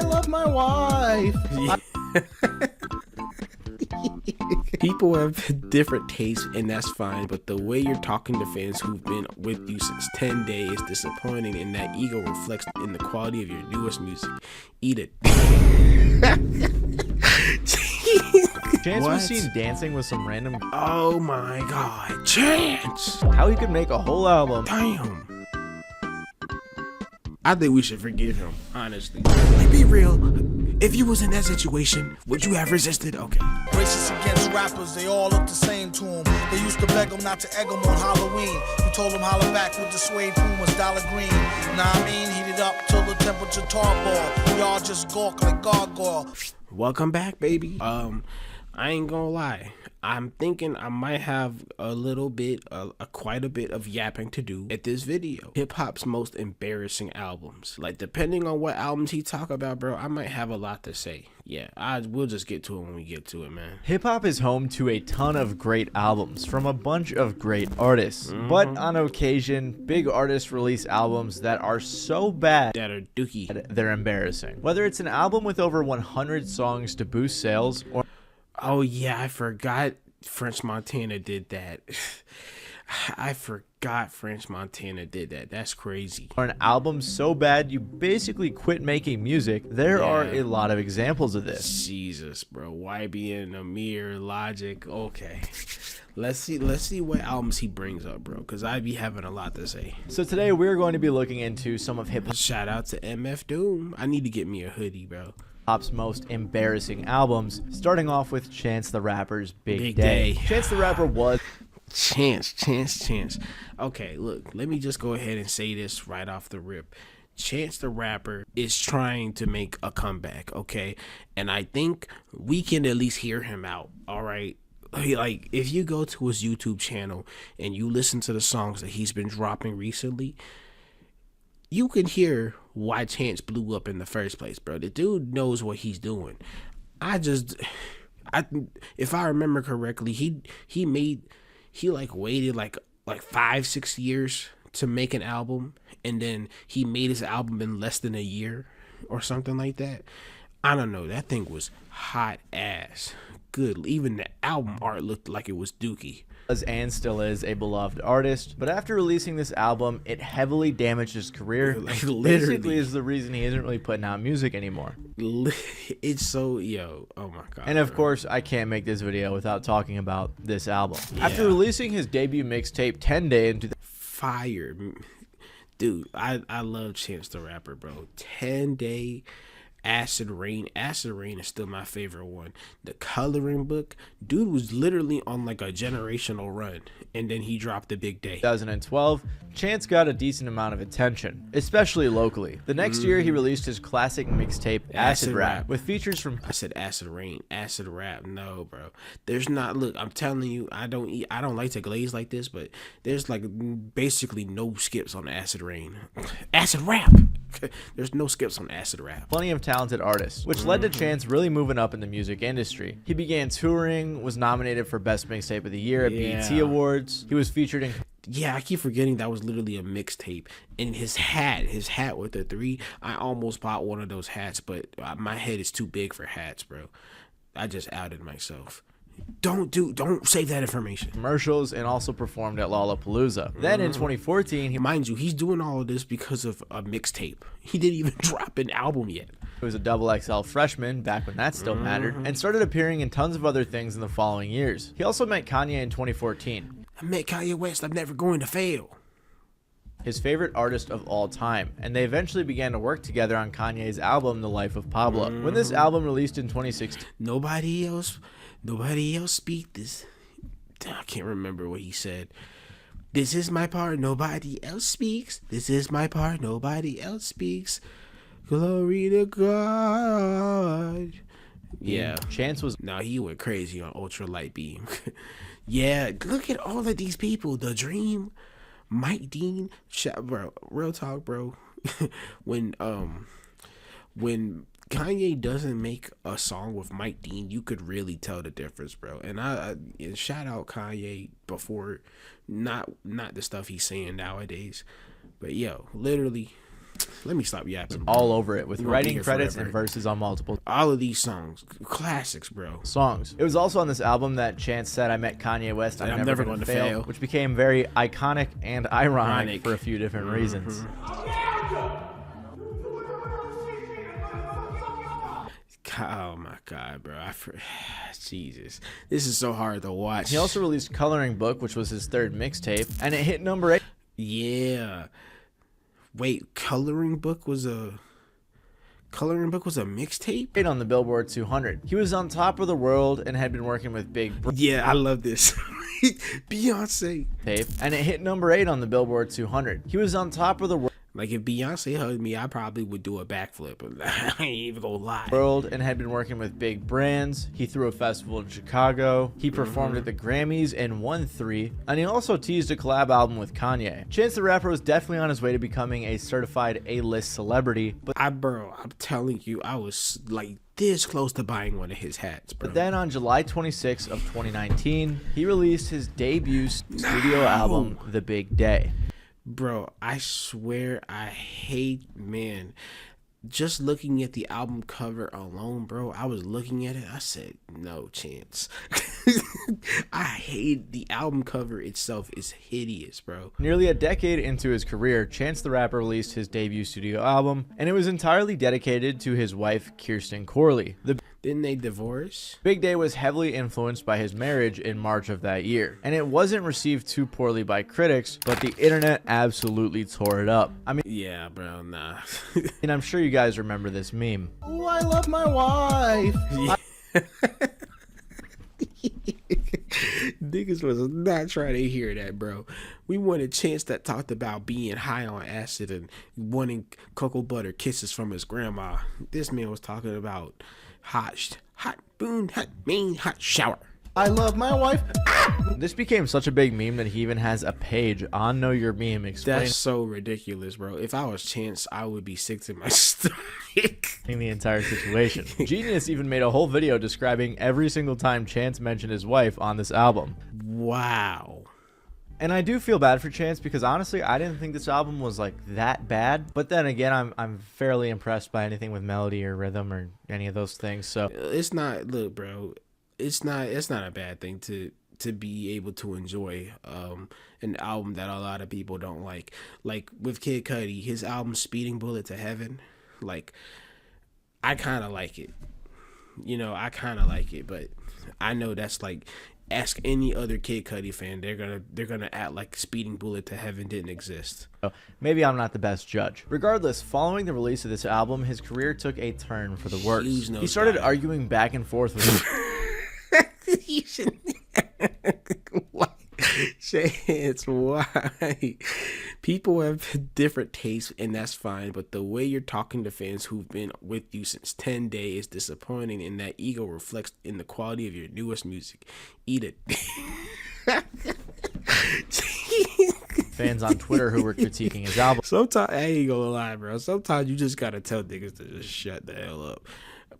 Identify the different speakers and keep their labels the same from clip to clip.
Speaker 1: love my wife.
Speaker 2: People have different tastes, and that's fine, but the way you're talking to fans who've been with you since 10 days is disappointing, and that ego reflects in the quality of your newest music. Eat it.
Speaker 3: Chance was seen dancing with some random.
Speaker 2: Oh my god, Chance!
Speaker 3: How he could make a whole album.
Speaker 2: Damn. I think we should forgive him, honestly. Like, be real. If you was in that situation, would you have resisted? Okay.
Speaker 4: Racist against rappers, they all look the same to him. They used to beg him not to egg him on Halloween. He told him holler back with the suede Pumas, dollar green. Nah, I mean, heat it up till the temperature tarball. Y'all just gawk like gargoyle.
Speaker 2: Welcome back, baby. I ain't gonna lie. I'm thinking I might have a little bit, quite a bit of yapping to do at this video. Hip hop's most embarrassing albums. Like, depending on what albums he talk about, bro, I might have a lot to say. Yeah, we'll just get to it when we get to it, man.
Speaker 3: Hip hop is home to a ton of great albums from a bunch of great artists. But on occasion, big artists release albums that are so bad
Speaker 2: That are dookie.
Speaker 3: that they're embarrassing. Whether it's an album with over 100 songs to boost sales, or
Speaker 2: Oh yeah, I forgot French Montana did that. I forgot French Montana did that. That's crazy.
Speaker 3: an album so bad you basically quit making music, there are a lot of examples of this.
Speaker 2: Jesus, bro. YBN, Amir, Logic. Okay. Let's see what albums he brings up, bro, because I be having a lot to say.
Speaker 3: So today we're going to be looking into some of hip
Speaker 2: Shout out to MF Doom. I need to get me a hoodie, bro.
Speaker 3: hop's most embarrassing albums, starting off with Chance the Rapper's Big,
Speaker 2: Big
Speaker 3: Day.
Speaker 2: Day.
Speaker 3: Chance the Rapper was
Speaker 2: Chance. Okay, look, let me just go ahead and say this right off the rip. Chance the Rapper is trying to make a comeback, okay? And I think we can at least hear him out, all right? Like, if you go to his YouTube channel and you listen to the songs that he's been dropping recently, you can hear why Chance blew up in the first place, bro. The dude knows what he's doing. If I remember correctly, he waited like 5-6 years to make an album, and then he made his album in less than a year or something like that. I don't know. That thing was hot ass good. Even the album art looked like it was dookie.
Speaker 3: and still is a beloved artist, but after releasing this album, it heavily damaged his career.
Speaker 2: Like,
Speaker 3: Basically is the reason he isn't really putting out music anymore.
Speaker 2: It's so, oh my god.
Speaker 3: And of course, I can't make this video without talking about this album.
Speaker 2: Yeah.
Speaker 3: After releasing his debut mixtape 10 Day into the
Speaker 2: Fire. Dude, I love Chance the Rapper, bro. 10 Day, Acid Rain. Acid Rain is still my favorite one. The Coloring Book. Dude was literally on like a generational run, and then he dropped the Big Day.
Speaker 3: 2012, Chance got a decent amount of attention, especially locally. The next year, he released his classic mixtape Acid Rap, with features from
Speaker 2: I said Acid Rain, Acid Rap. No, bro. There's not. Look, I'm telling you, I don't like to glaze like this, but there's like basically no skips on Acid Rain. Acid Rap. There's no skips on Acid Rap.
Speaker 3: plenty of talented artists, which led to Chance really moving up in the music industry. He began touring, was nominated for Best Mixtape of the Year at BET Awards. He was featured in
Speaker 2: Yeah, I keep forgetting that was literally a mixtape. And his hat with the 3, I almost bought one of those hats, but my head is too big for hats, bro. I just outed myself. Don't save that information.
Speaker 3: commercials and also performed at Lollapalooza. Then in 2014, he
Speaker 2: Mind you, he's doing all of this because of a mixtape. He didn't even drop an album yet.
Speaker 3: was a double XL freshman back when that still mattered, and started appearing in tons of other things in the following years. He also met Kanye in 2014.
Speaker 2: I met Kanye West. I'm never going to fail.
Speaker 3: His favorite artist of all time, and they eventually began to work together on Kanye's album The Life of Pablo. When this album released in 2016,
Speaker 2: Nobody else speak this. I can't remember what he said. This is my part, nobody else speaks. This is my part, nobody else speaks. Glory to God. Yeah.
Speaker 3: Chance was
Speaker 2: Now he went crazy on Ultra Light Beam. Yeah, look at all of these people. The Dream, Mike Dean, bro. Real talk, bro. when Kanye doesn't make a song with Mike Dean, you could really tell the difference, bro. And and shout out Kanye before, not the stuff he's saying nowadays, but yo, literally, Let me stop yapping.
Speaker 3: all over it, with
Speaker 2: We won't be
Speaker 3: writing
Speaker 2: here
Speaker 3: credits
Speaker 2: forever.
Speaker 3: and verses on multiple
Speaker 2: All of these songs, classics, bro.
Speaker 3: songs. It was also on this album that Chance said, "I met Kanye West, I'm never gonna fail," which became very iconic and ironic for a few different reasons.
Speaker 2: Oh my god, bro! Jesus, this is so hard to watch.
Speaker 3: He also released Coloring Book, which was his third mixtape, and it hit number 8.
Speaker 2: Yeah. Wait, Coloring Book was a mixtape?
Speaker 3: On the Billboard 200. He was on top of the world and had been working with Big
Speaker 2: Yeah, I love this. Beyonce.
Speaker 3: Tape, and it hit number 8 on the Billboard 200. He was on top of the
Speaker 2: Like, if Beyonce hugged me, I probably would do a backflip. I ain't even gonna lie.
Speaker 3: world and had been working with big brands. He threw a festival in Chicago. He performed at the Grammys and won 3. And he also teased a collab album with Kanye. Chance the Rapper was definitely on his way to becoming a certified A-list celebrity, but
Speaker 2: I'm telling you, I was like this close to buying one of his hats, bro.
Speaker 3: then on July 26th of 2019, he released his debut studio album, The Big Day.
Speaker 2: Bro, I swear I hate, man. Just looking at the album cover alone, bro, I was looking at it. I said, no chance. I hate the album cover itself. Is hideous, bro.
Speaker 3: Nearly a decade into his career, Chance the Rapper released his debut studio album, and it was entirely dedicated to his wife, Kirsten Corley. The
Speaker 2: Didn't they divorce?
Speaker 3: Big Day was heavily influenced by his marriage in March of that year, and it wasn't received too poorly by critics, but the internet absolutely tore it up. I mean,
Speaker 2: Yeah, bro, nah.
Speaker 3: and I'm sure you guys remember this meme.
Speaker 4: Oh, I love my wife.
Speaker 2: Niggas was not trying to hear that, bro. We wanted Chance that talked about being high on acid and wanting cocoa butter kisses from his grandma. This man was talking about hot boon, hot mean, hot shower.
Speaker 4: I love my wife.
Speaker 3: This became such a big meme that he even has a page on Know Your Meme explaining
Speaker 2: That's so ridiculous, bro. If I was Chance, I would be sick to my stomach.
Speaker 3: the entire situation. Genius even made a whole video describing every single time Chance mentioned his wife on this album.
Speaker 2: Wow.
Speaker 3: And I do feel bad for Chance because honestly, I didn't think this album was like that bad. But then again, I'm fairly impressed by anything with melody or rhythm or any of those things. So
Speaker 2: It's not, look, bro, it's not a bad thing to be able to enjoy an album that a lot of people don't like. Like with Kid Cudi, his album Speeding Bullet to Heaven, like I kind of like it. You know, I kind of like it, but I know that's like, ask any other Kid Cudi fan, they're gonna act like Speeding Bullet to Heaven didn't exist.
Speaker 3: maybe I'm not the best judge. Regardless, following the release of this album, his career took a turn for the worse.
Speaker 2: Huge
Speaker 3: He started
Speaker 2: nosedive.
Speaker 3: arguing back and forth with
Speaker 2: You should. Why? Chance, why? People have different tastes, and that's fine. But the way you're talking to fans who've been with you since 10 days is disappointing, and that ego reflects in the quality of your newest music. Eat it.
Speaker 3: fans on Twitter who were critiquing his album.
Speaker 2: Sometimes, I ain't gonna lie, bro. Sometimes you just gotta tell niggas to just shut the hell up.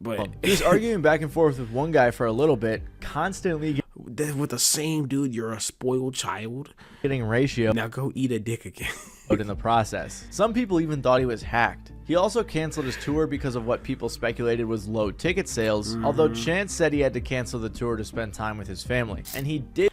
Speaker 2: But
Speaker 3: He was arguing back and forth with one guy for a little bit, constantly
Speaker 2: with the same dude, you're a spoiled child.
Speaker 3: getting ratio
Speaker 2: Now go eat a dick again.
Speaker 3: in the process. Some people even thought he was hacked. He also canceled his tour because of what people speculated was low ticket sales, although Chance said he had to cancel the tour to spend time with his family. And he did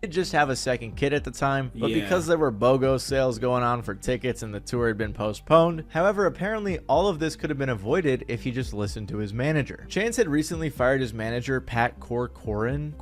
Speaker 3: just have a second kid at the time, but
Speaker 2: Yeah.
Speaker 3: because there were BOGO sales going on for tickets and the tour had been postponed. However, apparently all of this could have been avoided if he just listened to his manager. Chance had recently fired his manager, Pat Corcoran,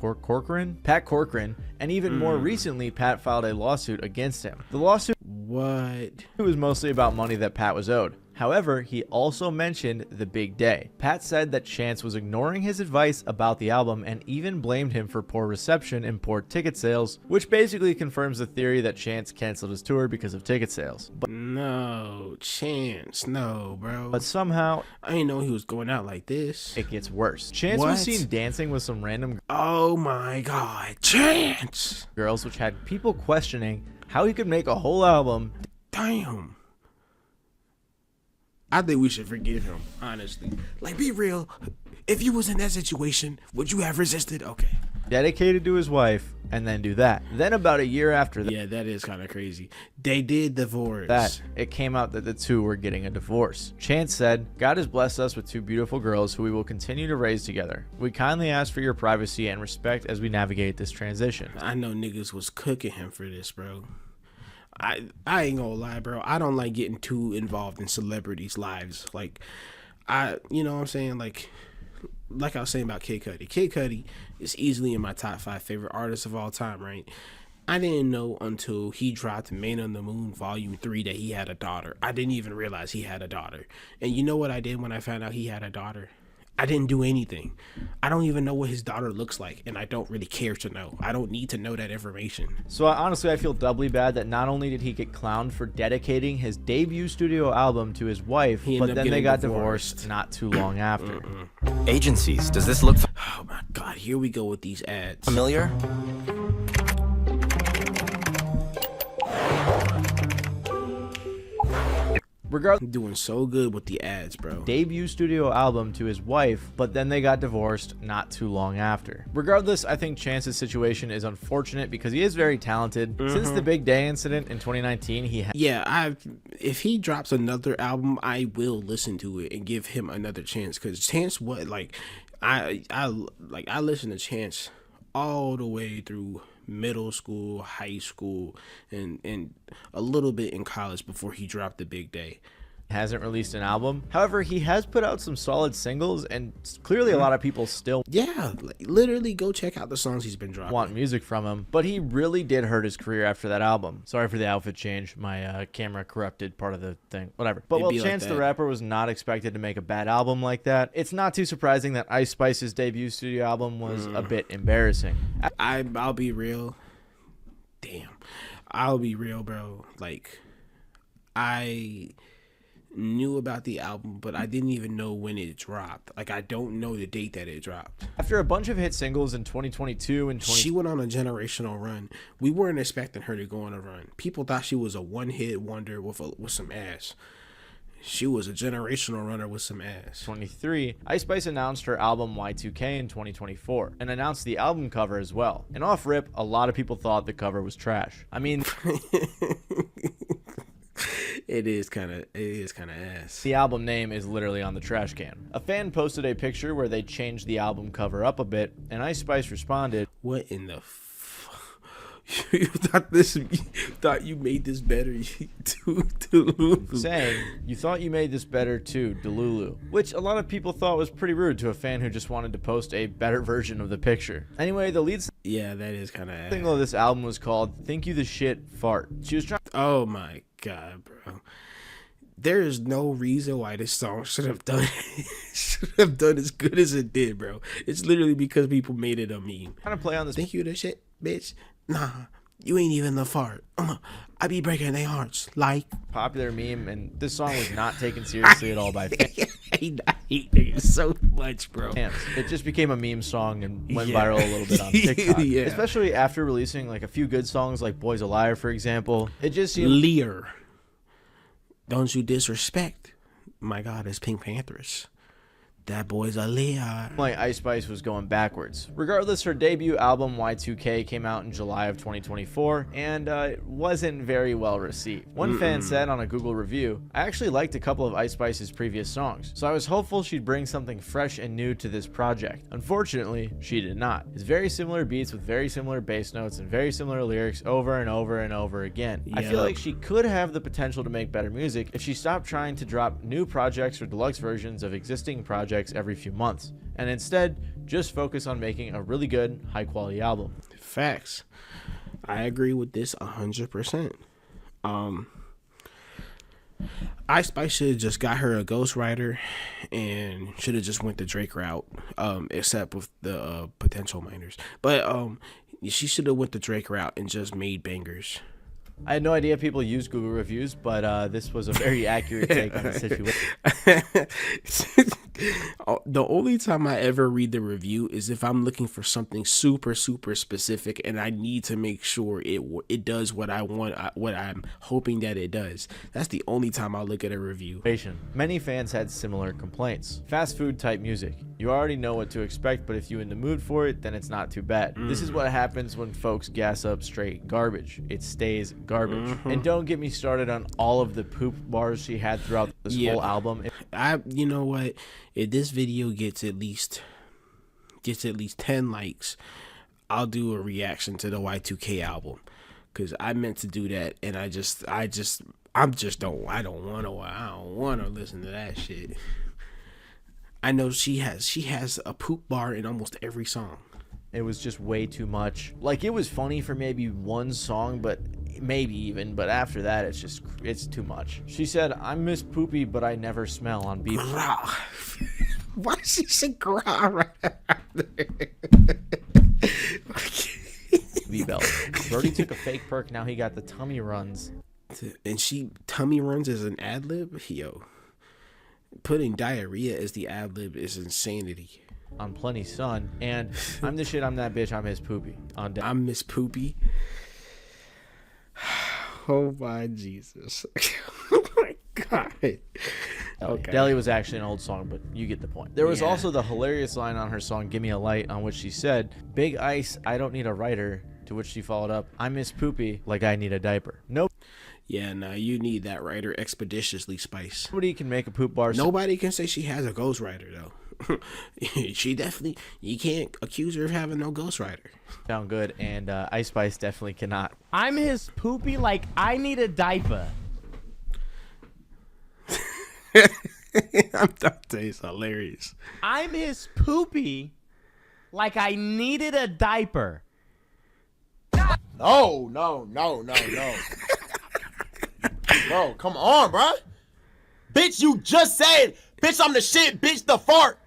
Speaker 3: and even more recently, Pat filed a lawsuit against him. The lawsuit
Speaker 2: What?
Speaker 3: was mostly about money that Pat was owed. However, he also mentioned The Big Day. Pat said that Chance was ignoring his advice about the album and even blamed him for poor reception and poor ticket sales, which basically confirms the theory that Chance canceled his tour because of ticket sales.
Speaker 2: No, Chance, no, bro.
Speaker 3: But somehow,
Speaker 2: I didn't know he was going out like this.
Speaker 3: it gets worse. Chance
Speaker 2: What?
Speaker 3: was seen dancing with some random
Speaker 2: Oh my God, Chance!
Speaker 3: girls, which had people questioning how he could make a whole album.
Speaker 2: Damn. I think we should forgive him, honestly. Like, be real. If you was in that situation, would you have resisted? Okay.
Speaker 3: dedicated to his wife, and then do that. Then about a year after
Speaker 2: Yeah, that is kind of crazy. They did divorce.
Speaker 3: that, it came out that the two were getting a divorce. Chance said, "God has blessed us with two beautiful girls who we will continue to raise together. We kindly ask for your privacy and respect as we navigate this transition."
Speaker 2: I know niggas was cooking him for this, bro. I ain't gonna lie, bro. I don't like getting too involved in celebrities' lives. Like, you know what I'm saying? Like I was saying about Kid Cudi. Kid Cudi is easily in my top 5 favorite artists of all time, right? I didn't know until he dropped Man on the Moon Volume 3 that he had a daughter. I didn't even realize he had a daughter. And you know what I did when I found out he had a daughter? I didn't do anything. I don't even know what his daughter looks like, and I don't really care to know. I don't need to know that information.
Speaker 3: So honestly, I feel doubly bad that not only did he get clowned for dedicating his debut studio album to his wife, but then they got divorced not too long after.
Speaker 1: Agencies, does this look
Speaker 2: Oh my God, here we go with these ads.
Speaker 1: familiar?
Speaker 3: Regardless,
Speaker 2: Doing so good with the ads, bro.
Speaker 3: debut studio album to his wife, but then they got divorced not too long after. Regardless, I think Chance's situation is unfortunate because he is very talented. Since the Big Day incident in 2019, he has
Speaker 2: Yeah, if he drops another album, I will listen to it and give him another chance. Cause Chance, I listen to Chance all the way through middle school, high school, and a little bit in college before he dropped The Big Day.
Speaker 3: hasn't released an album. However, he has put out some solid singles, and clearly a lot of people still
Speaker 2: Yeah, literally go check out the songs he's been dropping.
Speaker 3: want music from him, but he really did hurt his career after that album. Sorry for the outfit change. My camera corrupted part of the thing. Whatever. But
Speaker 2: It'd
Speaker 3: while
Speaker 2: be like
Speaker 3: Chance the
Speaker 2: that.
Speaker 3: Rapper was not expected to make a bad album like that, it's not too surprising that Ice Spice's debut studio album was a bit embarrassing.
Speaker 2: I'll be real. Damn. I'll be real, bro. Like, I knew about the album, but I didn't even know when it dropped. Like, I don't know the date that it dropped.
Speaker 3: After a bunch of hit singles in 2022 and
Speaker 2: She went on a generational run. We weren't expecting her to go on a run. People thought she was a one-hit wonder with some ass. She was a generational runner with some ass.
Speaker 3: 2023, Ice Spice announced her album Y2K in 2024 and announced the album cover as well. And off rip, a lot of people thought the cover was trash. I mean,
Speaker 2: It is kind of ass.
Speaker 3: the album name is literally on the trash can. A fan posted a picture where they changed the album cover up a bit, and Ice Spice responded,
Speaker 2: What in the you thought you made this better to
Speaker 3: saying, "You thought you made this better too, Delulu," which a lot of people thought was pretty rude to a fan who just wanted to post a better version of the picture. Anyway, the lead
Speaker 2: Yeah, that is kind of ass.
Speaker 3: single of this album was called "Think You the Shit Fart." She was trying
Speaker 2: Oh my God, bro. There is no reason why this song should have done as good as it did, bro. It's literally because people made it a meme.
Speaker 3: to play on this
Speaker 2: Think you the shit, bitch? Nah, you ain't even the fart. I be breaking their hearts like.
Speaker 3: popular meme, and this song was not taken seriously at all by fans.
Speaker 2: I hate niggas so much, bro.
Speaker 3: It just became a meme song and went
Speaker 2: Yeah.
Speaker 3: viral a little bit on TikTok.
Speaker 2: Yeah.
Speaker 3: Especially after releasing like a few good songs like Boy's a Liar, for example. It just seemed
Speaker 2: Lear. Don't you disrespect. My God, it's Pink Panthers. That boy's a Lear.
Speaker 3: like Ice Spice was going backwards. Regardless, her debut album Y2K came out in July of 2024 and it wasn't very well received. One fan said on a Google review, "I actually liked a couple of Ice Spice's previous songs, so I was hopeful she'd bring something fresh and new to this project. Unfortunately, she did not. It's very similar beats with very similar bass notes and very similar lyrics over and over and over again. I feel
Speaker 2: Yup.
Speaker 3: like she could have the potential to make better music if she stopped trying to drop new projects or deluxe versions of existing projects every few months, and instead just focus on making a really good, high-quality album."
Speaker 2: Facts. I agree with this 100%. Ice Spice should have just got her a ghostwriter and should have just went the Drake route, except with the potential minors. But she should have went the Drake route and just made bangers.
Speaker 3: I had no idea people use Google reviews, but this was a very accurate take on the situation.
Speaker 2: The only time I ever read the review is if I'm looking for something super specific and I need to make sure it does what I want, what I'm hoping that it does. That's the only time I look at a review.
Speaker 3: Many fans had similar complaints. Fast food type music. You already know what to expect, but if you're in the mood for it, then it's not too bad. This is what happens when folks gas up straight garbage. It stays garbage. And don't get me started on all of the poop bars she had throughout this whole album.
Speaker 2: You know what? If this video gets at least 10 likes, I'll do a reaction to the Y2K album, because I meant to do that, and I don't want to listen to that shit. I know she has a poop bar in almost every song.
Speaker 3: It was just way too much. Like, it was funny for maybe one song, but after that, it's too much. She said, "I miss Poopy, but I never smell" on beef.
Speaker 2: Why did she say gra right after?
Speaker 3: V-Belt. Brody took a fake perk, now he got the tummy runs.
Speaker 2: And tummy runs as an ad-lib? Yo. Putting diarrhea as the ad-lib is insanity.
Speaker 3: On Plenty Sun, and I'm the shit, I'm that bitch, I miss Poopy.
Speaker 2: I miss Poopy. Oh my Jesus. Oh my God. Okay.
Speaker 3: Deli was actually an old song, but you get the point. There was also the hilarious line on her song "Give Me a Light," on which she said, "Big Ice, I don't need a writer," to which she followed up, "I miss Poopy like I need a diaper." Nope.
Speaker 2: Yeah, no, you need that writer expeditiously, Spice.
Speaker 3: Nobody can make a poop bar.
Speaker 2: Nobody can say she has a ghostwriter, though. She definitely, you can't accuse her of having no ghostwriter.
Speaker 3: Sound good, and Ice Spice definitely cannot.
Speaker 5: I'm his Poopy like I need a diaper.
Speaker 2: I'm telling you, it's hilarious.
Speaker 5: I'm his Poopy like I needed a diaper.
Speaker 6: No. Bro, come on, bro. Bitch, you just said, bitch, I'm the shit, bitch, the fart.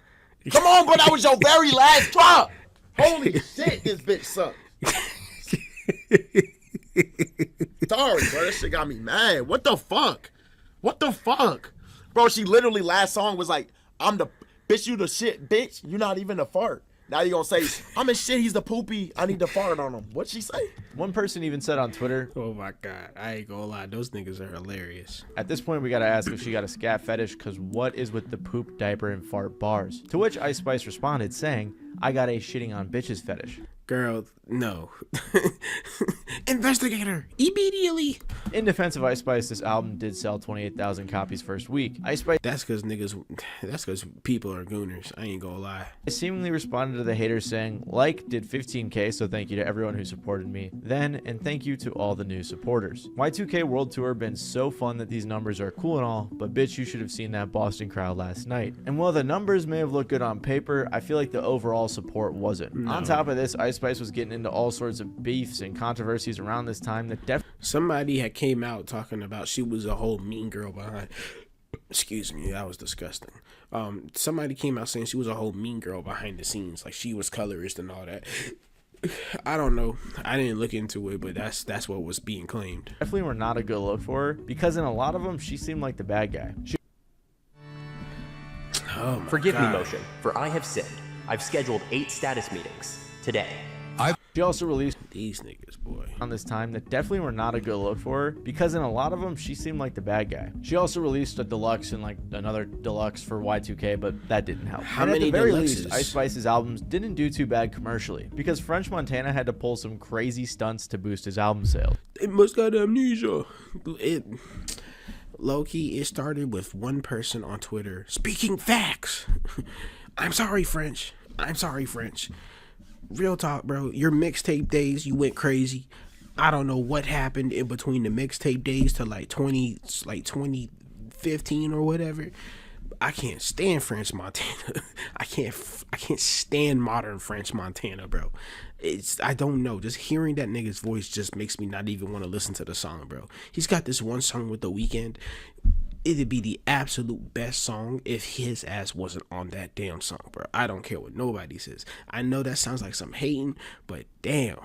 Speaker 6: Come on, bro, that was your very last drop. Holy shit, this bitch sucks. Sorry, bro, that shit got me mad. What the fuck? Bro, she literally last song was like, I'm the, bitch, you the shit, bitch. You not even a fart. Now you gonna say, I'm in shit, he's the Poopy, I need to fart on him. What'd she say?
Speaker 3: One person even said on Twitter,
Speaker 2: Oh my God, I ain't gonna lie, those niggas are hilarious.
Speaker 3: at this point we gotta ask if she got a scat fetish, because what is with the poop, diaper, and fart bars? To which Ice Spice responded saying, "I got a shitting on bitches fetish."
Speaker 2: Girl, no. Investigator, immediately.
Speaker 3: In defense of Ice Spice, this album did sell 28,000 copies first week. Ice Spice
Speaker 2: That's because people are gooners. I ain't gonna lie.
Speaker 3: seemingly responded to the haters saying, "Like did 15K, so thank you to everyone who supported me then, and thank you to all the new supporters. Y2K World Tour been so fun that these numbers are cool and all, but bitch, you should have seen that Boston crowd last night. And while the numbers may have looked good on paper, I feel like the overall support wasn't.
Speaker 2: No.
Speaker 3: On top of this, Ice Spice was getting into all sorts of beefs and controversies around this time that
Speaker 2: Somebody had came out talking about she was a whole mean girl behind. Excuse me, that was disgusting. Somebody came out saying she was a whole mean girl behind the scenes, like she was colorist and all that. I don't know. I didn't look into it, but that's what was being claimed.
Speaker 3: definitely were not a good look for her, because in a lot of them, she seemed like the bad guy.
Speaker 2: Oh my
Speaker 1: Forgive me,
Speaker 2: God.
Speaker 1: Motion, for I have sinned. I've scheduled 8 status meetings today.
Speaker 3: She also released
Speaker 2: These niggas, boy.
Speaker 3: on this time that definitely were not a good look for her, because in a lot of them she seemed like the bad guy. She also released a deluxe and like another deluxe for Y2K, but that didn't help.
Speaker 2: How
Speaker 3: And
Speaker 2: many
Speaker 3: at the very
Speaker 2: deluxes?
Speaker 3: least, Ice Spice's albums didn't do too bad commercially, because French Montana had to pull some crazy stunts to boost his album sales.
Speaker 2: It must got amnesia. Low-key, it started with one person on Twitter speaking facts. I'm sorry, French. Real talk, bro. Your mixtape days, you went crazy. I don't know what happened in between the mixtape days to like 2015 or whatever. I can't stand French Montana. I can't stand modern French Montana, bro. I don't know. Just hearing that nigga's voice just makes me not even want to listen to the song, bro. He's got this one song with The Weeknd. It'd be the absolute best song if his ass wasn't on that damn song, bro. I don't care what nobody says. I know that sounds like some hating, but damn,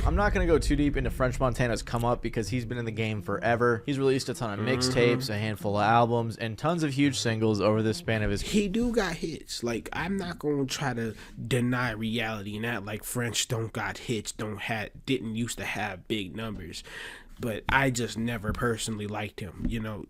Speaker 3: I'm not going to go too deep into French Montana's come up because he's been in the game forever. He's released a ton of mixtapes, a handful of albums, and tons of huge singles over the span of his.
Speaker 2: He do got hits. Like, I'm not gonna try to deny reality and act like French don't got hits, didn't used to have big numbers. But I just never personally liked him, you know.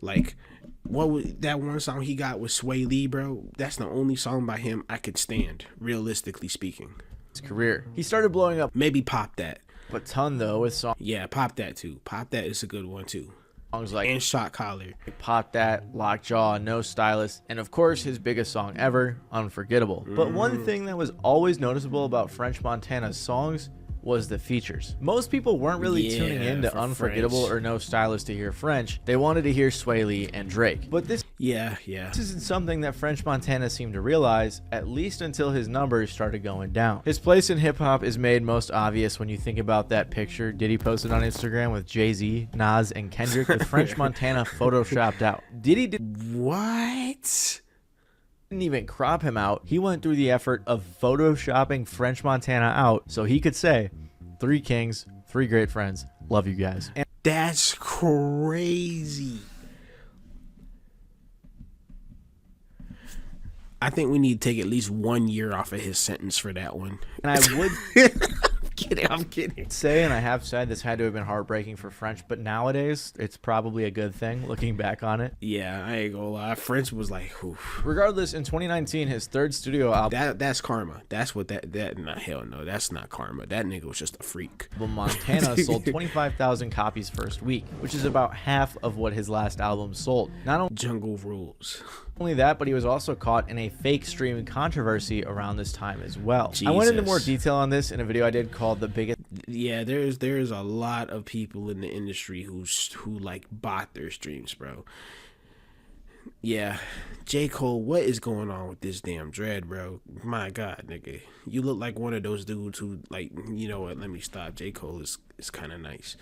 Speaker 2: Like, what was that one song he got with Sway Lee, bro? That's the only song by him I could stand, realistically speaking.
Speaker 3: His career. He started blowing up
Speaker 2: Maybe Pop That.
Speaker 3: a ton though with songs
Speaker 2: Yeah, Pop That too. Pop That is a good one too.
Speaker 3: like
Speaker 2: And Shot Collar.
Speaker 3: Pop That, Lockjaw, No Stylist, and of course his biggest song ever, Unforgettable. But one thing that was always noticeable about French Montana's songs was the features. Most people weren't really tuning in to
Speaker 2: for
Speaker 3: Unforgettable
Speaker 2: French.
Speaker 3: or No Stylist to hear French. They wanted to hear Sway Lee and Drake. But this
Speaker 2: Yeah.
Speaker 3: isn't something that French Montana seemed to realize, at least until his numbers started going down. His place in hip-hop is made most obvious when you think about that picture Diddy posted on Instagram with Jay-Z, Nas, and Kendrick with French Montana photoshopped out. Diddy
Speaker 2: What?
Speaker 3: didn't even crop him out. He went through the effort of photoshopping French Montana out so he could say, 3 kings, 3 great friends, love you guys. And
Speaker 2: That's crazy. I think we need to take at least 1 year off of his sentence for that one.
Speaker 3: I would
Speaker 2: I'm kidding.
Speaker 3: say, and I have said, this had to have been heartbreaking for French, but nowadays it's probably a good thing looking back on it.
Speaker 2: Yeah, I ain't gonna lie. French was like, oof.
Speaker 3: Regardless, in 2019, his 3rd studio album,
Speaker 2: That's karma. That's what that nah, hell no, that's not karma. That nigga was just a freak.
Speaker 3: Montana, sold 25,000 copies first week, which is about half of what his last album sold. Not
Speaker 2: Jungle Rules.
Speaker 3: only that, but he was also caught in a fake stream controversy around this time as well. I went into more
Speaker 2: Jesus.
Speaker 3: detail on this in a video I did called The Biggest.
Speaker 2: Yeah, there's a lot of people in the industry who like bought their streams, bro. Yeah, J. Cole, what is going on with this damn dread, bro? My God, nigga, you look like one of those dudes who, like, you know what? Let me stop. J. Cole is kind of nice,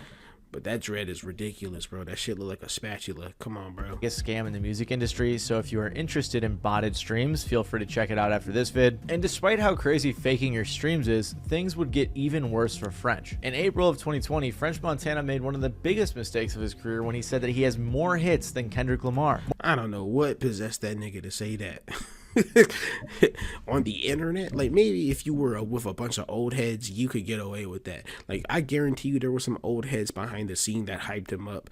Speaker 2: but that dread is ridiculous, bro. That shit look like a spatula. Come on, bro.
Speaker 3: Biggest scam in the music industry, so if you are interested in botted streams, feel free to check it out after this vid. And despite how crazy faking your streams is, things would get even worse for French. In April of 2020, French Montana made one of the biggest mistakes of his career when he said that he has more hits than Kendrick Lamar.
Speaker 2: I don't know what possessed that nigga to say that. On the internet, like, maybe if you were with a bunch of old heads, you could get away with that. Like, I guarantee you there were some old heads behind the scene that hyped him up,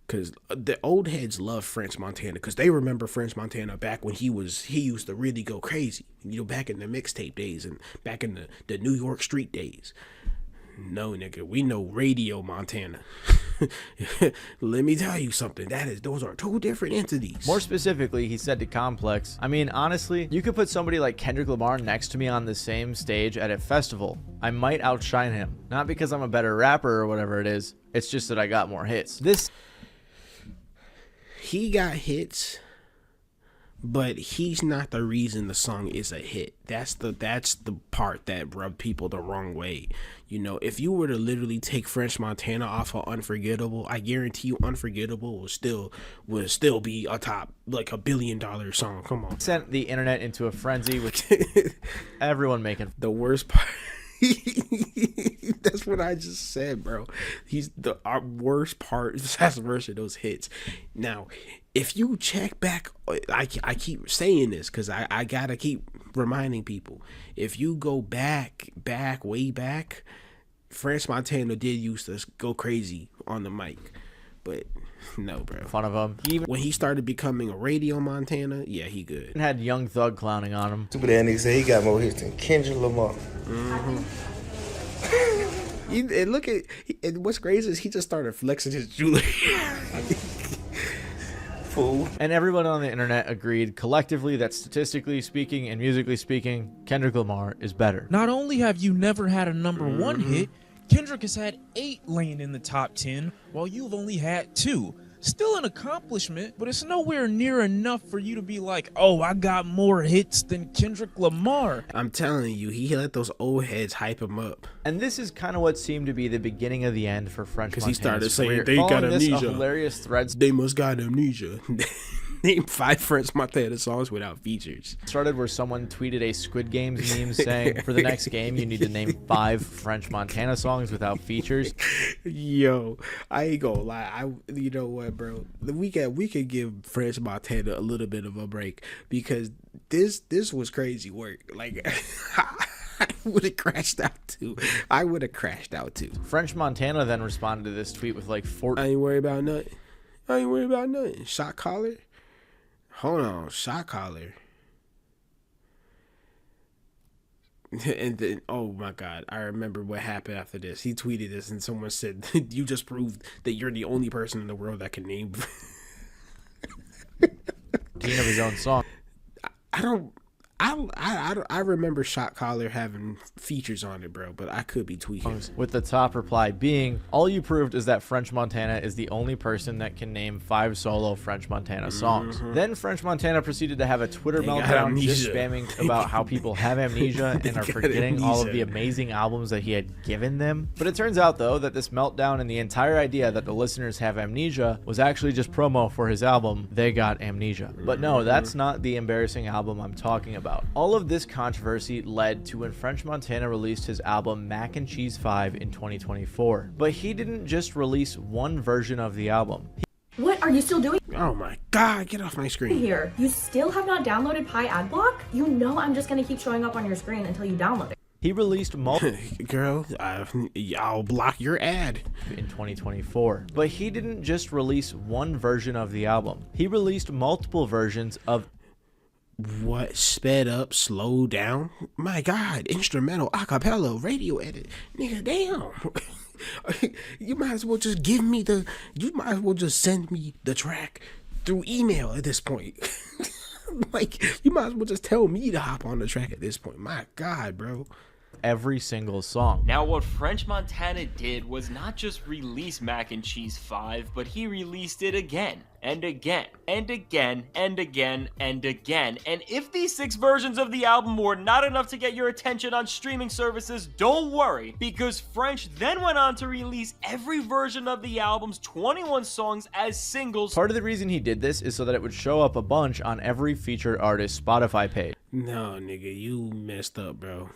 Speaker 2: because the old heads love French Montana, because they remember French Montana back when he used to really go crazy, you know, back in the mixtape days and back in the New York street days. No, nigga, we know Radio Montana. Let me tell you something. Those are 2 different entities.
Speaker 3: More specifically, he said to Complex, I mean, honestly, you could put somebody like Kendrick Lamar next to me on the same stage at a festival. I might outshine him. Not because I'm a better rapper or whatever it is. It's just that I got more hits.
Speaker 2: He got hits, but he's not the reason the song is a hit. That's the part that rubbed people the wrong way. You know, if you were to literally take French Montana off of Unforgettable, I guarantee you Unforgettable will still be a top, like, $1 billion song. Come on.
Speaker 3: Sent the internet into a frenzy with everyone making
Speaker 2: The worst part. That's what I just said, bro. Our worst part is that's the worst of those hits. Now, if you check back, I keep saying this because I gotta keep reminding people. If you go way back, French Montana did used to go crazy on the mic, but no, bro.
Speaker 3: fun of him. He even
Speaker 2: When he started becoming a Radio Montana, yeah, he good.
Speaker 3: had Young Thug clowning on him.
Speaker 7: Stupid ass nigga say he got more hits than Kendrick Lamar.
Speaker 2: And look at, and what's crazy is he just started flexing his jewelry.
Speaker 7: Fool.
Speaker 3: And everyone on the internet agreed collectively that statistically speaking and musically speaking, Kendrick Lamar is better.
Speaker 8: Not only have you never had a number 1 hit, Kendrick has had 8 laying in the top 10, while you've only had 2. Still an accomplishment, but it's nowhere near enough for you to be like, oh, I got more hits than Kendrick Lamar.
Speaker 2: I'm telling you, he let those old heads hype him up.
Speaker 3: And this is kind of what seemed to be the beginning of the end for French
Speaker 2: Because he
Speaker 3: Montana's
Speaker 2: started saying
Speaker 3: career.
Speaker 2: they got
Speaker 3: Following this,
Speaker 2: amnesia.
Speaker 3: a hilarious thread
Speaker 2: They must got amnesia. Name 5 French Montana songs without features.
Speaker 3: Started where someone tweeted a Squid Games meme saying, for the next game, you need to name 5 French Montana songs without features.
Speaker 2: Yo, I ain't gonna lie. You know what, bro? We could give French Montana a little bit of a break because this was crazy work. Like, I would have crashed out too.
Speaker 3: French Montana then responded to this tweet with like 4.
Speaker 2: I ain't worried about nothing. Shot collar? Hold on, shot collar. And then, oh my God, I remember what happened after this. He tweeted this and someone said, you just proved that you're the only person in the world that can name
Speaker 3: of his own song.
Speaker 2: I remember Shot Collar having features on it, bro, but I could be tweaking.
Speaker 3: With the top reply being, all you proved is that French Montana is the only person that can name 5 solo French Montana songs. Then French Montana proceeded to have a Twitter meltdown just spamming about how people have amnesia and are forgetting all of the amazing albums that he had given them. But it turns out though that this meltdown and the entire idea that the listeners have amnesia was actually just promo for his album, They Got Amnesia. But no, that's not the embarrassing album I'm talking about. All of this controversy led to when French Montana released his album Mac and Cheese 5 in 2024. But he didn't just release one version of the album.
Speaker 9: What are you still doing
Speaker 2: Oh my God, get off my screen.
Speaker 9: here? You still have not downloaded Pi Adblock? You know I'm just gonna keep showing up on your screen until you download it.
Speaker 3: He released multiple
Speaker 2: Girl, I'll block your ad.
Speaker 3: in 2024. But he didn't just release one version of the album. He released multiple versions of
Speaker 2: What? Sped up, slowed down? My God, instrumental, acapella, radio edit. Nigga, damn. You might as well just send me the track through email at this point. Like, you might as well just tell me to hop on the track at this point. My God, bro.
Speaker 3: every single song.
Speaker 10: Now, what French Montana did was not just release Mac and Cheese 5, but he released it again, and again, and again, and again, and again. And if these 6 versions of the album were not enough to get your attention on streaming services, don't worry, because French then went on to release every version of the album's 21 songs as singles.
Speaker 3: Part of the reason he did this is so that it would show up a bunch on every featured artist's Spotify page.
Speaker 2: No, nigga, you messed up, bro.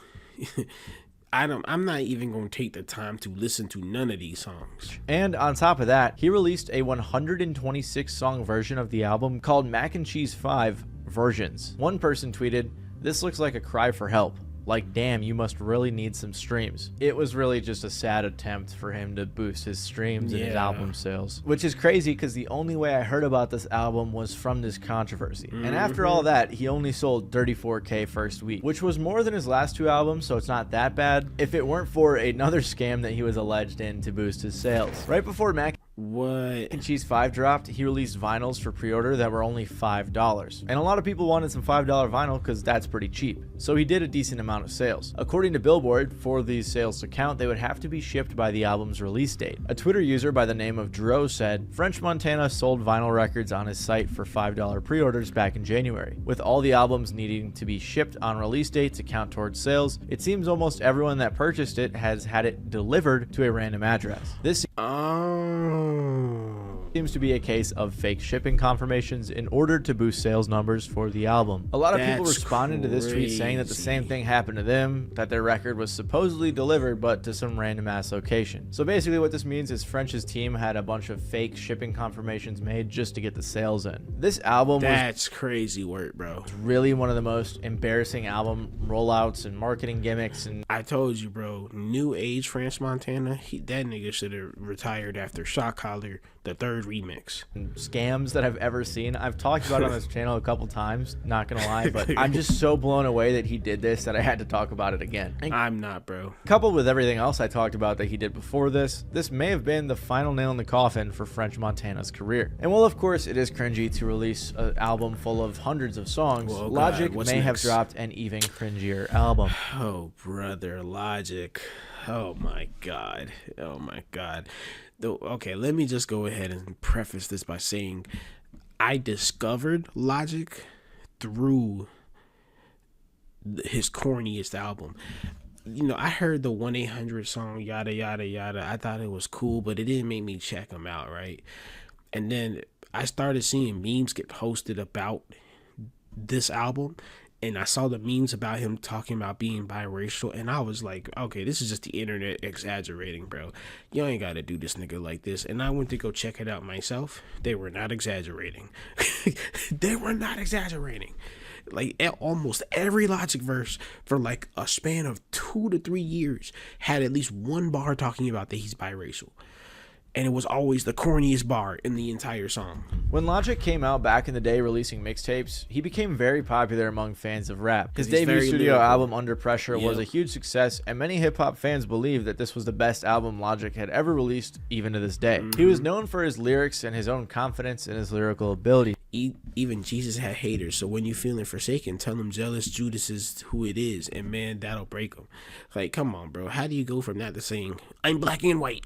Speaker 2: I'm not even gonna take the time to listen to none of these songs.
Speaker 3: And on top of that, he released a 126 song version of the album called Mac and Cheese 5 Versions. One person tweeted, "This looks like a cry for help. Like, damn, you must really need some streams." It was really just a sad attempt for him to boost his streams and his album sales. Which is crazy because the only way I heard about this album was from this controversy. And after all that, he only sold 34K first week, which was more than his last 2 albums, so it's not that bad if it weren't for another scam that he was alleged in to boost his sales. Right before Mac and Cheese 5 dropped, he released vinyls for pre-order that were only $5. And a lot of people wanted some $5 vinyl because that's pretty cheap. So he did a decent amount of sales. According to Billboard, for these sales to count, they would have to be shipped by the album's release date. A Twitter user by the name of Dro said, "French Montana sold vinyl records on his site for $5 pre-orders back in January. With all the albums needing to be shipped on release date to count towards sales, it seems almost everyone that purchased it has had it delivered to a random address. This seems to be a case of fake shipping confirmations in order to boost sales numbers for the album." A lot of people responded to this tweet saying that the same thing happened to them, that their record was supposedly delivered but to some random ass location. So basically what this means is French's team had a bunch of fake shipping confirmations made just to get the sales in. This album
Speaker 2: was crazy work, bro.
Speaker 3: Really one of the most embarrassing album rollouts and marketing gimmicks. And
Speaker 2: I told you, bro, new age French Montana, that nigga should have retired after Shot Collar, the 3rd remix.
Speaker 3: Scams that I've ever seen. I've talked about it on this channel a couple times, not gonna lie, but I'm just so blown away that he did this that I had to talk about it again.
Speaker 2: I'm not, bro.
Speaker 3: Coupled with everything else I talked about that he did before this may have been the final nail in the coffin for French Montana's career. And while of course it is cringy to release an album full of hundreds of songs, Logic may have dropped an even cringier album.
Speaker 2: Oh, brother, Logic. Oh my God. Oh my God. Okay, let me just go ahead and preface this by saying I discovered Logic through his corniest album. You know, I heard the 1-800 song, yada, yada, yada. I thought it was cool, but it didn't make me check him out, right? And then I started seeing memes get posted about this album, and I saw the memes about him talking about being biracial, and I was like, okay, this is just the internet exaggerating, bro. You ain't gotta do this nigga like this. And I went to go check it out myself. They were not exaggerating. They were not exaggerating. Like almost every Logic verse for like a span of 2 to 3 years had at least one bar talking about that he's biracial. And it was always the corniest bar in the entire song.
Speaker 3: When Logic came out back in the day releasing mixtapes, he became very popular among fans of rap. His debut studio album, Under Pressure, was a huge success, and many hip-hop fans believe that this was the best album Logic had ever released, even to this day. He was known for his lyrics and his own confidence in his lyrical ability.
Speaker 2: Even Jesus had haters, so when you feeling forsaken, tell him jealous Judas is who it is, and man, that'll break him. Like, come on, bro. How do you go from that to saying, I'm black and white?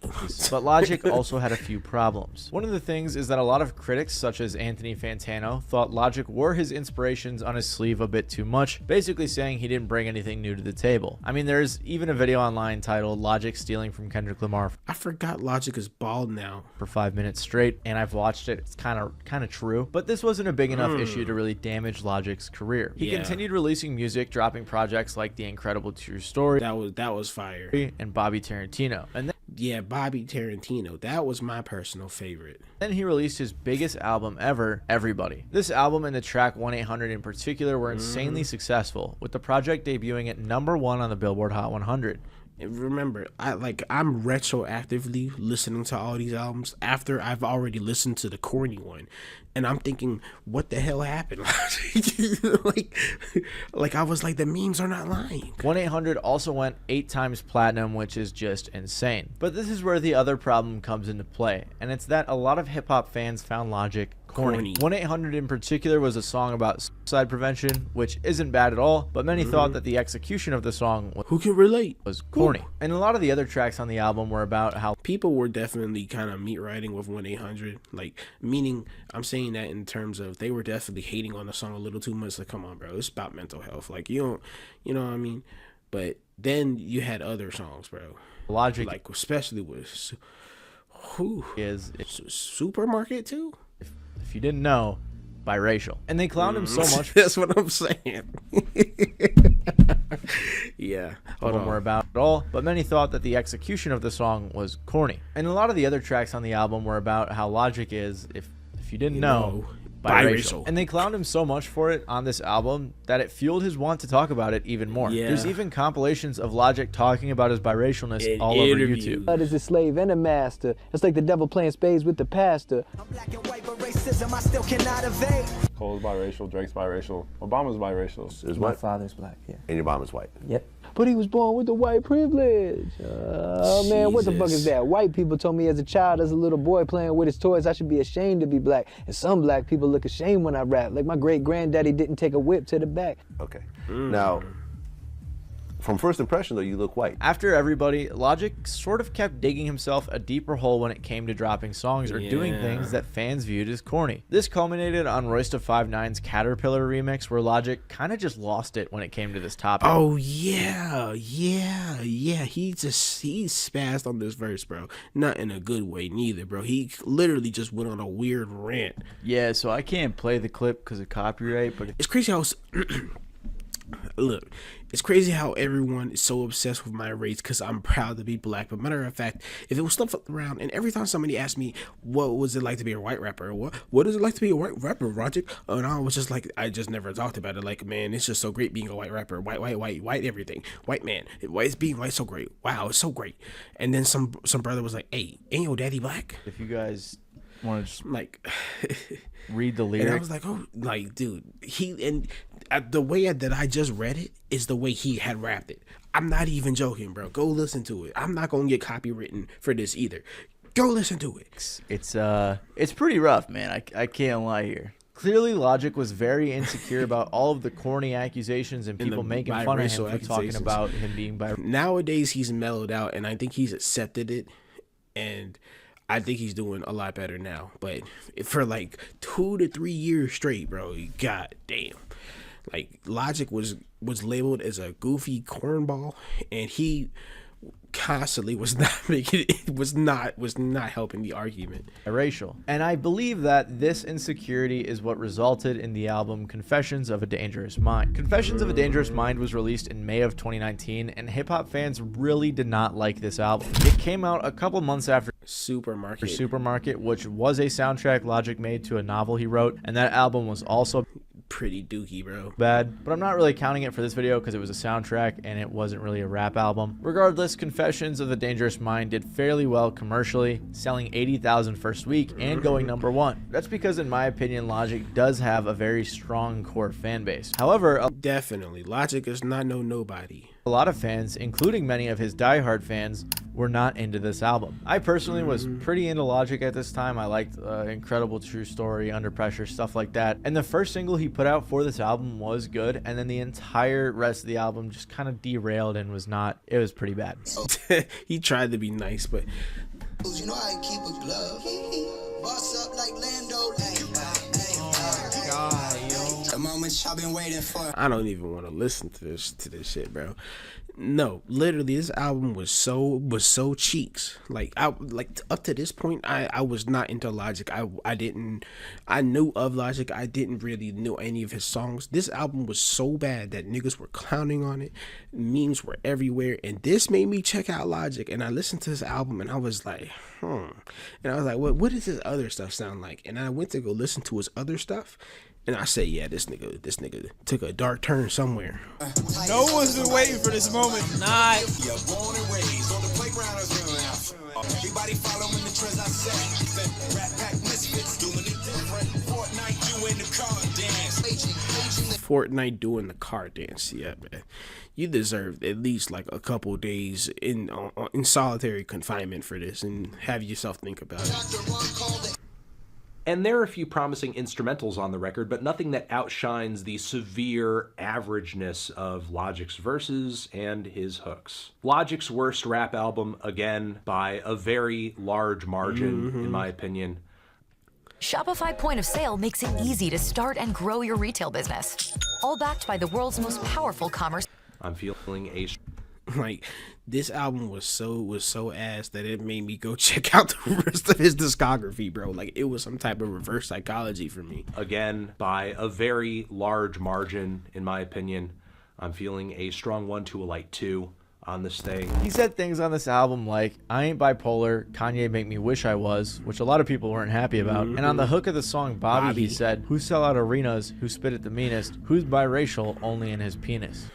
Speaker 3: But Logic also had a few problems. One of the things is that a lot of critics, such as Anthony Fantano, thought Logic wore his inspirations on his sleeve a bit too much, basically saying he didn't bring anything new to the table. I mean, there's even a video online titled Logic Stealing from Kendrick Lamar.
Speaker 2: I forgot Logic is bald now.
Speaker 3: For 5 minutes straight, and I've watched it. It's kind of true, but this wasn't a big enough issue to really damage Logic's career. He continued releasing music, dropping projects like The Incredible True Story,
Speaker 2: that was fire,
Speaker 3: and Bobby Tarantino. And then,
Speaker 2: Bobby Tarantino, that was my personal favorite.
Speaker 3: Then he released his biggest album ever, Everybody. This album and the track 1-800 in particular were insanely successful, with the project debuting at #1 on the Billboard Hot 100.
Speaker 2: And remember, I'm retroactively listening to all these albums after I've already listened to the corny one, and I'm thinking, what the hell happened? like I was like, the memes are not lying.
Speaker 3: 1-800 also went 8 times platinum, which is just insane. But this is where the other problem comes into play, and it's that a lot of hip-hop fans found Logic corny. 1-800 in particular was a song about suicide prevention, which isn't bad at all, but many thought that the execution of the song was corny. And a lot of the other tracks on the album were about how
Speaker 2: people were definitely kind of meat riding with 1-800, like, meaning I'm saying that in terms of they were definitely hating on the song a little too much. Like, come on, bro, it's about mental health. Like, you know what I mean? But then you had other songs, bro.
Speaker 3: Logic,
Speaker 2: like especially with Supermarket too.
Speaker 3: If you didn't know, biracial. And they clowned him so much.
Speaker 2: That's what I'm saying. Yeah.
Speaker 3: Were about it all, but many thought that the execution of the song was corny. And a lot of the other tracks on the album were about how Logic is, if you didn't know, biracial. And they clowned him so much for it on this album that it fueled his want to talk about it even more. There's even compilations of Logic talking about his biracialness all over YouTube.
Speaker 11: Blood is a slave and a master. It's like the devil playing spades with the pastor. I'm black and white, but racism I still cannot evade.
Speaker 12: Cole's biracial, Drake's biracial, Obama's biracial.
Speaker 7: My father's black, And your mom is white.
Speaker 11: Yep. But he was born with the white privilege. Oh, man, what the fuck is that? White people told me as a child, as a little boy playing with his toys, I should be ashamed to be black. And some black people look ashamed when I rap. Like my great-granddaddy didn't take a whip to the back.
Speaker 7: Okay. Now, from first impression, though, you look white.
Speaker 3: After Everybody, Logic sort of kept digging himself a deeper hole when it came to dropping songs or doing things that fans viewed as corny. This culminated on Royce da 5'9's Caterpillar remix, where Logic kind of just lost it when it came to this topic.
Speaker 2: Oh, yeah. He spazzed on this verse, bro. Not in a good way, neither, bro. He literally just went on a weird rant.
Speaker 3: Yeah, so I can't play the clip because of copyright, but
Speaker 2: it's crazy how... Look, it's crazy how everyone is so obsessed with my race because I'm proud to be black. But matter of fact, if it was stuff around, and every time somebody asked me, what was it like to be a white rapper? What is it like to be a white rapper, Logic? And I was just like, I just never talked about it. Like, man, it's just so great being a white rapper. White everything. White man. Being white so great. Wow, it's so great. And then some brother was like, hey, ain't your daddy black?
Speaker 3: If you guys want to just
Speaker 2: like
Speaker 3: read the lyrics.
Speaker 2: And I was like, oh, like, dude, the way that I just read it is the way he had rapped it. I'm not even joking, bro. Go listen to it. I'm not gonna get copywritten for this either. Go listen to it.
Speaker 3: It's pretty rough, man. I can't lie here. Clearly, Logic was very insecure about all of the corny accusations and people making fun of him for talking about him being biracial.
Speaker 2: Nowadays, he's mellowed out, and I think he's accepted it, and I think he's doing a lot better now. But for like 2 to 3 years straight, bro, god damn. Like, Logic was labeled as a goofy cornball, and he constantly was not making it was not helping the argument.
Speaker 3: Racial. And I believe that this insecurity is what resulted in the album Confessions of a Dangerous Mind. Confessions of a Dangerous Mind was released in May of 2019, and hip-hop fans really did not like this album. It came out a couple months after Supermarket, which was a soundtrack Logic made to a novel he wrote, and that album was also
Speaker 2: pretty dookie, bro.
Speaker 3: Bad, but I'm not really counting it for this video because it was a soundtrack and it wasn't really a rap album. Regardless, Confessions of the Dangerous Mind did fairly well commercially, selling 80,000 first week and going #1. That's because, in my opinion, Logic does have a very strong core fan base. However,
Speaker 2: definitely, Logic is not nobody.
Speaker 3: A lot of fans, including many of his diehard fans, were not into this album. I personally was pretty into Logic at this time. I liked Incredible True Story, Under Pressure, stuff like that. And the first single he put out for this album was good, and then the entire rest of the album just kind of derailed and was not, it was pretty bad.
Speaker 2: He tried to be nice, but
Speaker 13: you know I keep a glove. Boss up like Lando. The moment I've been waiting for.
Speaker 2: I don't even want to listen to this shit, bro. No, literally, this album was so cheeks. Like up to this point, I was not into Logic. I knew of Logic. I didn't really know any of his songs. This album was so bad that niggas were clowning on it. Memes were everywhere, and this made me check out Logic. And I listened to this album, and I was like, and I was like, what does his other stuff sound like? And I went to go listen to his other stuff. And I say, yeah, this nigga took a dark turn somewhere.
Speaker 8: No one's been waiting for this moment. Not.
Speaker 13: Born and raised on the playground as everybody following the trends I set. Rat pack misfits doing it different. Fortnite doing the car dance.
Speaker 2: Fortnite doing the car dance. Yeah, man. You deserve at least like a couple days in solitary confinement for this, and have yourself think about it.
Speaker 14: And there are a few promising instrumentals on the record, but nothing that outshines the severe averageness of Logic's verses and his hooks. Logic's worst rap album, again, by a very large margin, in my opinion.
Speaker 15: Shopify Point of Sale makes it easy to start and grow your retail business. All backed by the world's most powerful commerce.
Speaker 14: I'm feeling a...
Speaker 2: Like, this album was so ass that it made me go check out the rest of his discography, bro. Like, it was some type of reverse psychology for me.
Speaker 14: Again, by a very large margin, in my opinion. I'm feeling a strong 1 to a light 2 on this thing.
Speaker 3: He said things on this album like, I ain't bipolar, Kanye make me wish I was, which a lot of people weren't happy about. And on the hook of the song Bobby, he said, who sell out arenas, who spit at the meanest, who's biracial only in his penis.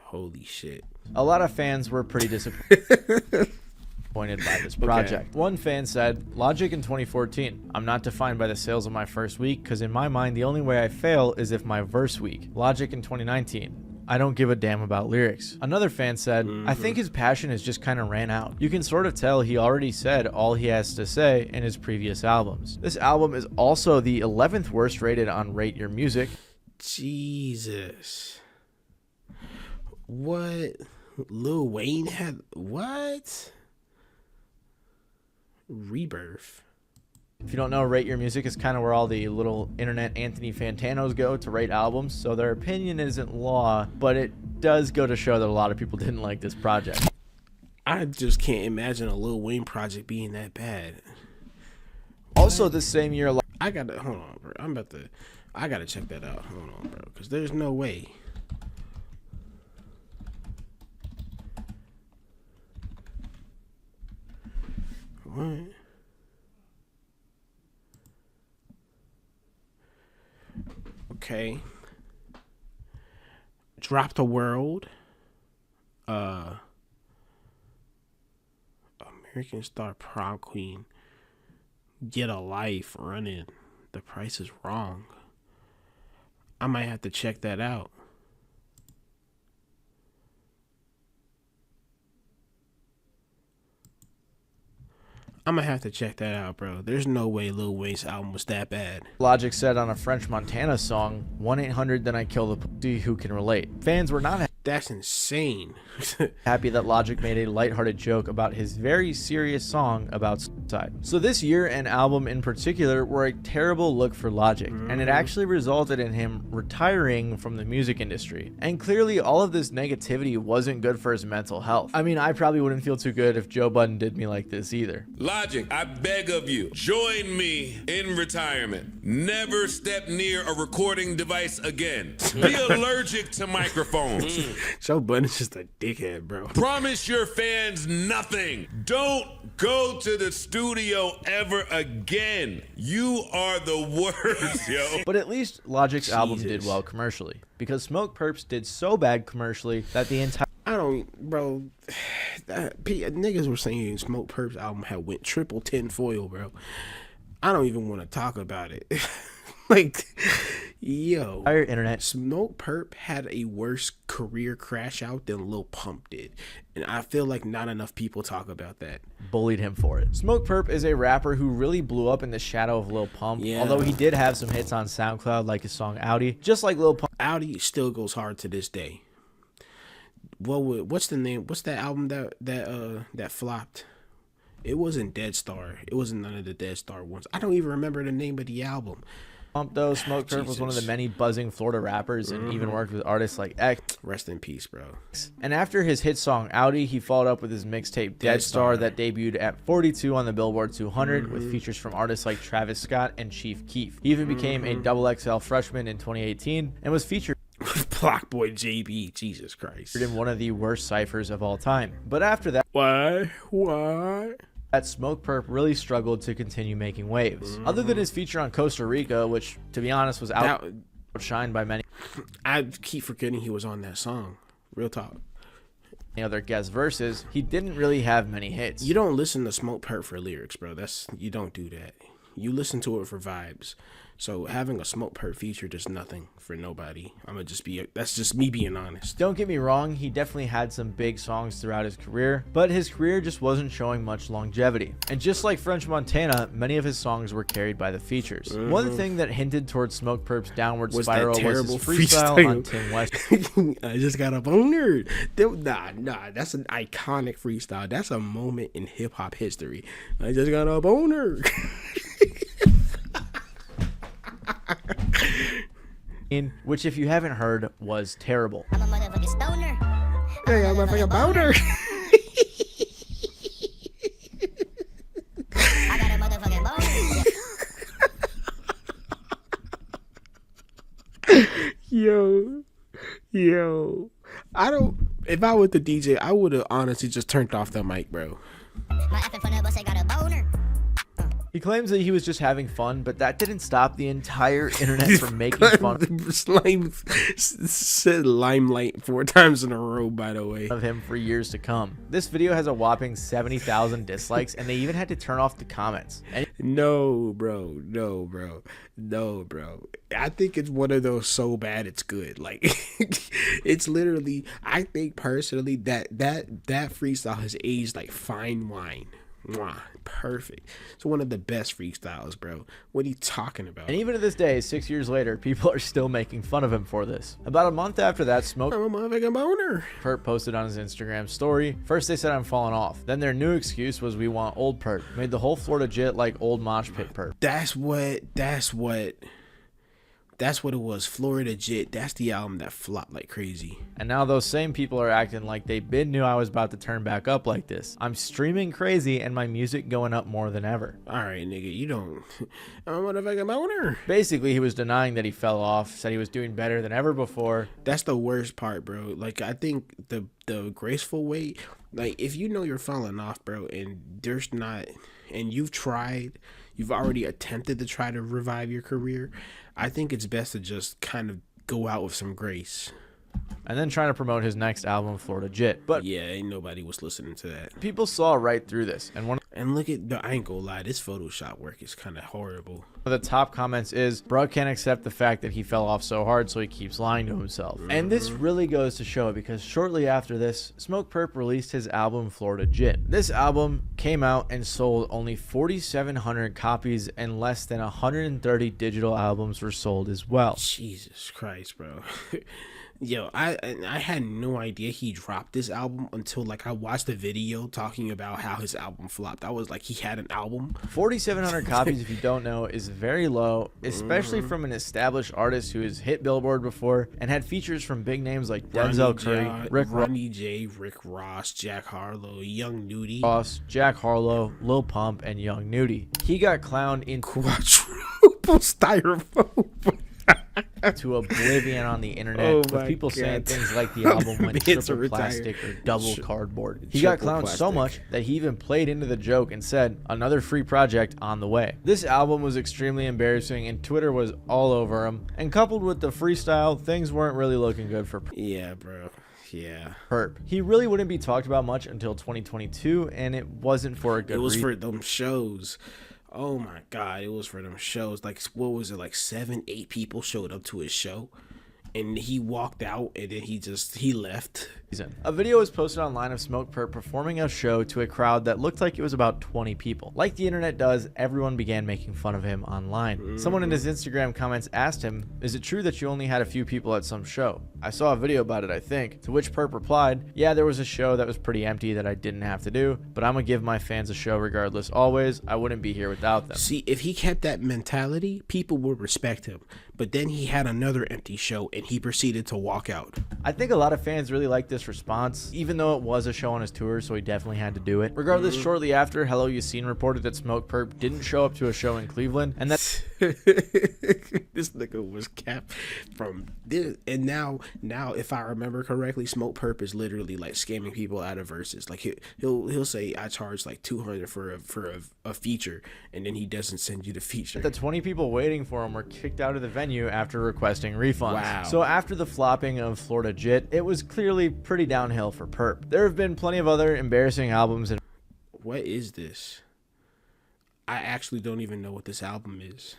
Speaker 2: Holy shit.
Speaker 3: A lot of fans were pretty disappointed by this project. Okay. One fan said, Logic in 2014. I'm not defined by the sales of my first week, because in my mind, the only way I fail is if my verse weak. Logic in 2019. I don't give a damn about lyrics. Another fan said, I think his passion has just kind of ran out. You can sort of tell he already said all he has to say in his previous albums. This album is also the 11th worst rated on Rate Your Music.
Speaker 2: Jesus. What? Lil Wayne had what? Rebirth.
Speaker 3: If you don't know, Rate Your Music is kind of where all the little internet Anthony Fantanos go to rate albums, so their opinion isn't law, but it does go to show that a lot of people didn't like this project.
Speaker 2: I just can't imagine a Lil Wayne project being that bad.
Speaker 3: Also, the same year,
Speaker 2: hold on, bro. I gotta check that out. Hold on, bro, because there's no way. What? Okay. Drop the World. American Star Prom Queen. Get a Life. Running. The Price is Wrong. I might have to check that out. I'm gonna have to check that out, bro. There's no way Lil Wayne's album was that bad.
Speaker 3: Logic said on a French Montana song, 1-800 then I kill the pussy who can relate. Fans were not
Speaker 2: That's insane.
Speaker 3: happy that Logic made a lighthearted joke about his very serious song about side. So this year and album in particular were a terrible look for Logic, and it actually resulted in him retiring from the music industry. And clearly all of this negativity wasn't good for his mental health. I mean, I probably wouldn't feel too good if Joe Budden did me like this either.
Speaker 16: Logic, I beg of you, join me in retirement. Never step near a recording device again. Be allergic to microphones.
Speaker 2: Joe Budden's just a dickhead, bro.
Speaker 16: Promise your fans nothing. Don't go to the studio ever again. You are the worst, yo.
Speaker 3: But at least Logic's album did well commercially, because Smoke Perps did so bad commercially that the entire
Speaker 2: bro, niggas were saying Smoke Perp's album had went triple tinfoil, bro. I don't even want to talk about it. Like, yo,
Speaker 3: entire internet.
Speaker 2: Smoke Perp had a worse career crash out than Lil Pump did, and I feel like not enough people talk about that.
Speaker 3: Bullied him for it. Smoke Perp is a rapper who really blew up in the shadow of Lil Pump, although he did have some hits on SoundCloud like his song Audi. Just like Lil Pump,
Speaker 2: Audi still goes hard to this day. What's the name? What's that album that flopped? It wasn't Dead Star. It wasn't none of the Dead Star ones. I don't even remember the name of the album.
Speaker 3: Though Smoke Perp was one of the many buzzing Florida rappers and even worked with artists like X.
Speaker 2: Rest in peace, bro.
Speaker 3: And after his hit song Audi, he followed up with his mixtape Dead Star that debuted at 42 on the Billboard 200 with features from artists like Travis Scott and Chief Keef. He even became a XXL freshman in 2018 and was featured
Speaker 2: Block Boy JB, Jesus Christ,
Speaker 3: in one of the worst ciphers of all time. But after that,
Speaker 2: why?
Speaker 3: That Smoke Perp really struggled to continue making waves. Other than his feature on Costa Rica, which, to be honest, was outshined by many.
Speaker 2: I keep forgetting he was on that song. Real talk.
Speaker 3: Other guest verses, he didn't really have many hits.
Speaker 2: You don't listen to Smoke Perp for lyrics, bro. You don't do that. You listen to it for vibes. So having a Smoke Perp feature does nothing for nobody. That's just me being honest.
Speaker 3: Don't get me wrong, he definitely had some big songs throughout his career, but his career just wasn't showing much longevity. And just like French Montana, many of his songs were carried by the features. One thing that hinted towards Smoke Perp's downward spiral was his freestyle on Tim West.
Speaker 2: I just got a boner. Nah, that's an iconic freestyle. That's a moment in hip hop history. I just got a boner.
Speaker 3: Which, if you haven't heard, was terrible.
Speaker 13: I'm a motherfucking stoner.
Speaker 2: Hey, I'm a motherfucking boner.
Speaker 13: I got a motherfucking
Speaker 2: boner. Yo. If I was the DJ, I would have honestly just turned off the mic, bro.
Speaker 13: My effing from the bus, I got a boner.
Speaker 3: He claims that he was just having fun, but that didn't stop the entire internet from making fun
Speaker 2: said limelight 4 times in a row, by the way,
Speaker 3: of him for years to come. This video has a whopping 70,000 dislikes, and they even had to turn off the comments.
Speaker 2: No, bro. I think it's one of those so bad it's good. Like, it's literally, I think personally that freestyle has aged like fine wine. Mwah, perfect. It's one of the best freestyles, bro. What are you talking about?
Speaker 3: And even to this day, 6 years later, people are still making fun of him for this. About a month after that, Smoke Perp posted on his Instagram story. First they said I'm falling off. Then their new excuse was we want old Perp. Made the whole Florida jit like old mosh pit Perp.
Speaker 2: That's what it was. Florida Jit. That's the album that flopped like crazy.
Speaker 3: And now those same people are acting like they knew I was about to turn back up like this. I'm streaming crazy and my music going up more than ever.
Speaker 2: Alright, nigga, you don't. I'm a motherfucking boner.
Speaker 3: Basically, he was denying that he fell off, said he was doing better than ever before.
Speaker 2: That's the worst part, bro. Like, I think the graceful way, like, if you know you're falling off, bro, and there's not, and you've already attempted to try to revive your career, I think it's best to just kind of go out with some grace.
Speaker 3: And then trying to promote his next album, Florida Jit. But
Speaker 2: yeah, ain't nobody was listening to that.
Speaker 3: People saw right through this.
Speaker 2: And look at I ain't gonna lie, this Photoshop work is kind of horrible.
Speaker 3: One of the top comments is, bro can't accept the fact that he fell off so hard, so he keeps lying to himself. And this really goes to show, because shortly after this, Smoke Perp released his album Florida Jit. This album came out and sold only 4,700 copies, and less than 130 digital albums were sold as well.
Speaker 2: Jesus Christ, bro. Yo, I had no idea he dropped this album until like I watched a video talking about how his album flopped. I was like, he had an album.
Speaker 3: 4,700 copies, if you don't know, is very low, especially from an established artist who has hit Billboard before and had features from big names like Denzel Curry,
Speaker 2: Ronnie J, Rick Ross, Jack Harlow, Young Nudie,
Speaker 3: Jack Harlow, Lil Pump, and Young Nudie. He got clowned in
Speaker 2: quadruple styrofoam
Speaker 3: to oblivion on the internet, with people saying things like the album went triple plastic or double cardboard. He got clowned so much that he even played into the joke and said, another free project on the way. This album was extremely embarrassing and Twitter was all over him, and coupled with the freestyle, things weren't really looking good for
Speaker 2: Yeah, bro. Yeah.
Speaker 3: Perp. He really wouldn't be talked about much until 2022, and it wasn't for a good reason.
Speaker 2: It was for them shows. Oh my God, it was for them shows. Like, what was it? Like 7, 8 people showed up to his show, and he walked out, and then he left.
Speaker 3: A video was posted online of Smoke Perp performing a show to a crowd that looked like it was about 20 people. Like the internet does, everyone began making fun of him online. Someone in his Instagram comments asked him, "Is it true that you only had a few people at some show? I saw a video about it, I think." To which Perp replied, "Yeah, there was a show that was pretty empty that I didn't have to do, but I'm gonna give my fans a show regardless always. I wouldn't be here without them."
Speaker 2: See, if he kept that mentality, people would respect him. But then he had another empty show, and he proceeded to walk out.
Speaker 3: I think a lot of fans really liked this response, even though it was a show on his tour, so he definitely had to do it. Regardless, shortly after, Hello Yassine reported that Smoke Perp didn't show up to a show in Cleveland, and that
Speaker 2: this nigga was capped from this. And now, if I remember correctly, Smoke Perp is literally like scamming people out of verses. Like he'll say, "I charge like $200 for a feature," and then he doesn't send you the feature.
Speaker 3: The 20 people waiting for him were kicked out of the venue after requesting refunds.
Speaker 2: Wow.
Speaker 3: So after the flopping of Florida Jit, it was clearly pretty downhill for Perp. There have been plenty of other embarrassing albums. And
Speaker 2: what is this? I actually don't even know what this album is.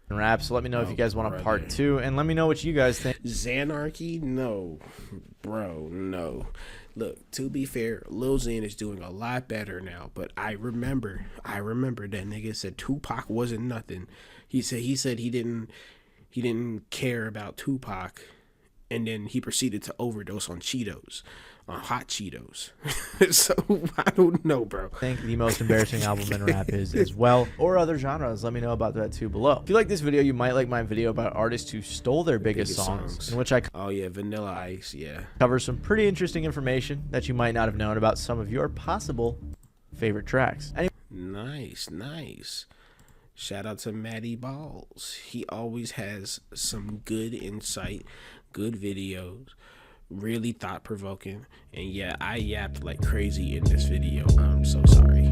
Speaker 3: Rap, so let me know if you guys want a part 2, and let me know what you guys think.
Speaker 2: Xanarchy? No. Bro, no. Look, to be fair, Lil Xan is doing a lot better now, but I remember that nigga said Tupac wasn't nothing. He said he didn't care about Tupac, and then he proceeded to overdose on Cheetos, on hot Cheetos. So I don't know, bro.
Speaker 3: I think the most embarrassing album in rap is as well, or other genres. Let me know about that too below. If you like this video, you might like my video about artists who stole their biggest songs, in which I
Speaker 2: Vanilla Ice,
Speaker 3: cover some pretty interesting information that you might not have known about some of your possible favorite tracks.
Speaker 2: Nice. Shout out to Mattyballz. He always has some good insight, good videos, really thought-provoking. And yeah, I yapped like crazy in this video. I'm so sorry.